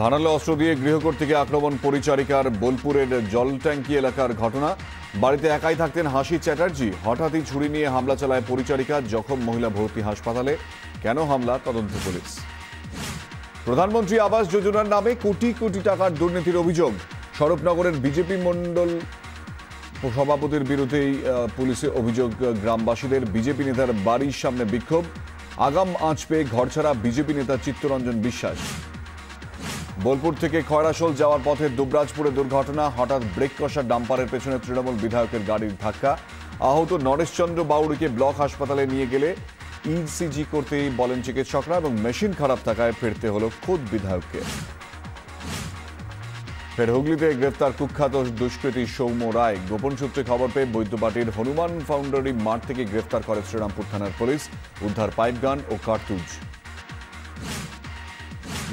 ধারালো অস্ত্র দিয়ে গৃহকর্ত্রীকে আক্রমণ পরিচারিকার বোলপুরের জলট্যাঙ্কি এলাকার ঘটনা। বাড়িতে একাই থাকতেন হাসি চ্যাটার্জি। হঠাৎই ছুরি নিয়ে হামলা চালায় পরিচারিকা। জখম মহিলা ভর্তি হাসপাতালে। কেন হামলা, তদন্ত পুলিশ। প্রধানমন্ত্রী আবাস যোজনার নামে কোটি কোটি টাকার দুর্নীতির অভিযোগ। স্বরূপনগরের বিজেপি মণ্ডল সভাপতির বিরুদ্ধেই পুলিশের অভিযোগ। গ্রামবাসীদের বিজেপি নেতার বাড়ির সামনে বিক্ষোভ। আগাম আঁচ পেয়ে ঘরছাড়া বিজেপি নেতা চিত্তরঞ্জন বিশ্বাস। বোলপুর থেকে খয়রাশোল যাওয়ার পথে দুবরাজপুরে দুর্ঘটনা। হঠাৎ ব্রেক কষা ডাম্পারের পেছনে তৃণমূল বিধায়কের গাড়ির ধাক্কা। আহত নরেশচন্দ্র বাউড়িকে ব্লক হাসপাতালে নিয়ে গেলে ইসিজি করতেই বলেন চিকিৎসকরা, এবং মেশিন খারাপ থাকায় ফিরতে হলো খোদ বিধায়ককে। ফের হুগলিতে গ্রেফতার কুখ্যাত দুষ্কৃতী সৌম্য রায়। গোপন সূত্রে খবর পেয়ে বৈদ্যবাটির হনুমান ফাউন্ডারি মাঠ থেকে গ্রেফতার করে শ্রীরামপুর থানার পুলিশ। উদ্ধার পাইপগান ও কার্তুজ।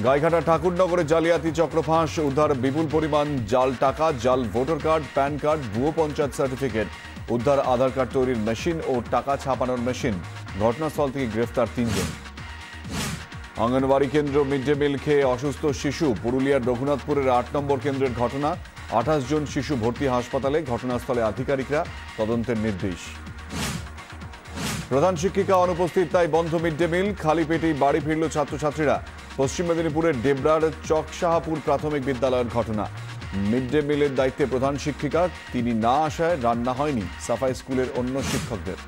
গাইঘাটা ঠাকুরনগরে জালিয়াতি চক্র ফাঁস। উদ্ধার বিপুল পরিমাণ জাল টাকা, জাল ভোটার কার্ড, প্যান কার্ড, ভুয়ো পঞ্চায়েত সার্টিফিকেট। উদ্ধার আধার কার্ড তৈরির মেশিন ও টাকা ছাপানোর মেশিন। ঘটনাস্থল থেকে গ্রেফতার 3 জন। অঙ্গনওয়াড়ি কেন্দ্র মিড ডে মিল খেয়ে অসুস্থ শিশু। পুরুলিয়ার রঘুনাথপুরের 8 নম্বর কেন্দ্রের ঘটনা। 28 জন শিশু ভর্তি হাসপাতালে। ঘটনাস্থলে আধিকারিকরা, তদন্তের নির্দেশ। প্রধান শিক্ষিকা অনুপস্থিত, তাই বন্ধ মিড ডে মিল। খালি পেটেই বাড়ি ফিরল ছাত্রছাত্রীরা। পশ্চিম মেদিনীপুরের ডেবরার চকশাহাপুর প্রাথমিক বিদ্যালয়ের ঘটনা। মিড ডে মিলের দায়িত্বে প্রধান শিক্ষিকা, তিনি না আসায় রান্না হয়নি সাফাই স্কুলের অন্য শিক্ষকদের।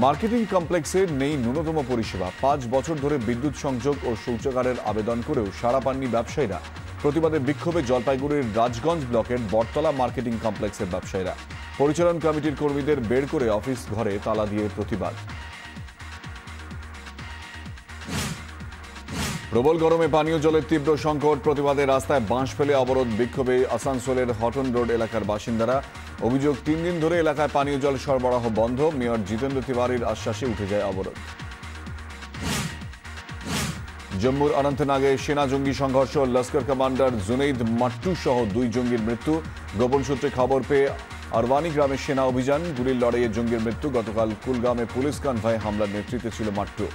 মার্কেটিং কমপ্লেক্সে নেই ন্যূনতম পরিষেবা। 5 বছর ধরে বিদ্যুৎ সংযোগ ও শৌচাগারের আবেদন করেও সাড়া পাননি ব্যবসায়ীরা। প্রতিবাদে বিক্ষোভে জলপাইগুড়ির রাজগঞ্জ ব্লকের বটতলা মার্কেটিং কমপ্লেক্সের ব্যবসায়ীরা। পরিচালন কমিটির কর্মীদের বের করে অফিস ঘরে তালা দিয়ে প্রতিবাদ। প্রবল গরমে পানীয় জলের তীব্র সংকট। প্রতিবাদে রাস্তায় বাঁশ ফেলে অবরোধ। বিক্ষোভে আসানসোলের হটন রোড এলাকার বাসিন্দারা। অভিযোগ, 3 দিন ধরে এলাকায় পানীয় জল সরবরাহ বন্ধ। মেয়র জিতেন্দ্র তিওয়ারির আশ্বাসে উঠে যায় অবরোধ। জম্মুর অনন্তনাগে সেনা জঙ্গি সংঘর্ষ। লস্কর কমান্ডার জুনেইদ মাট্টু সহ 2 জঙ্গির মৃত্যু। গোপন সূত্রে খবর পেয়ে আরওয়ানি গ্রামে সেনা অভিযান। গুলির লড়াইয়ে জঙ্গির মৃত্যু। গতকাল কুলগামে পুলিশ কনভয়ে হামলার নেতৃত্বে ছিল মাট্টু।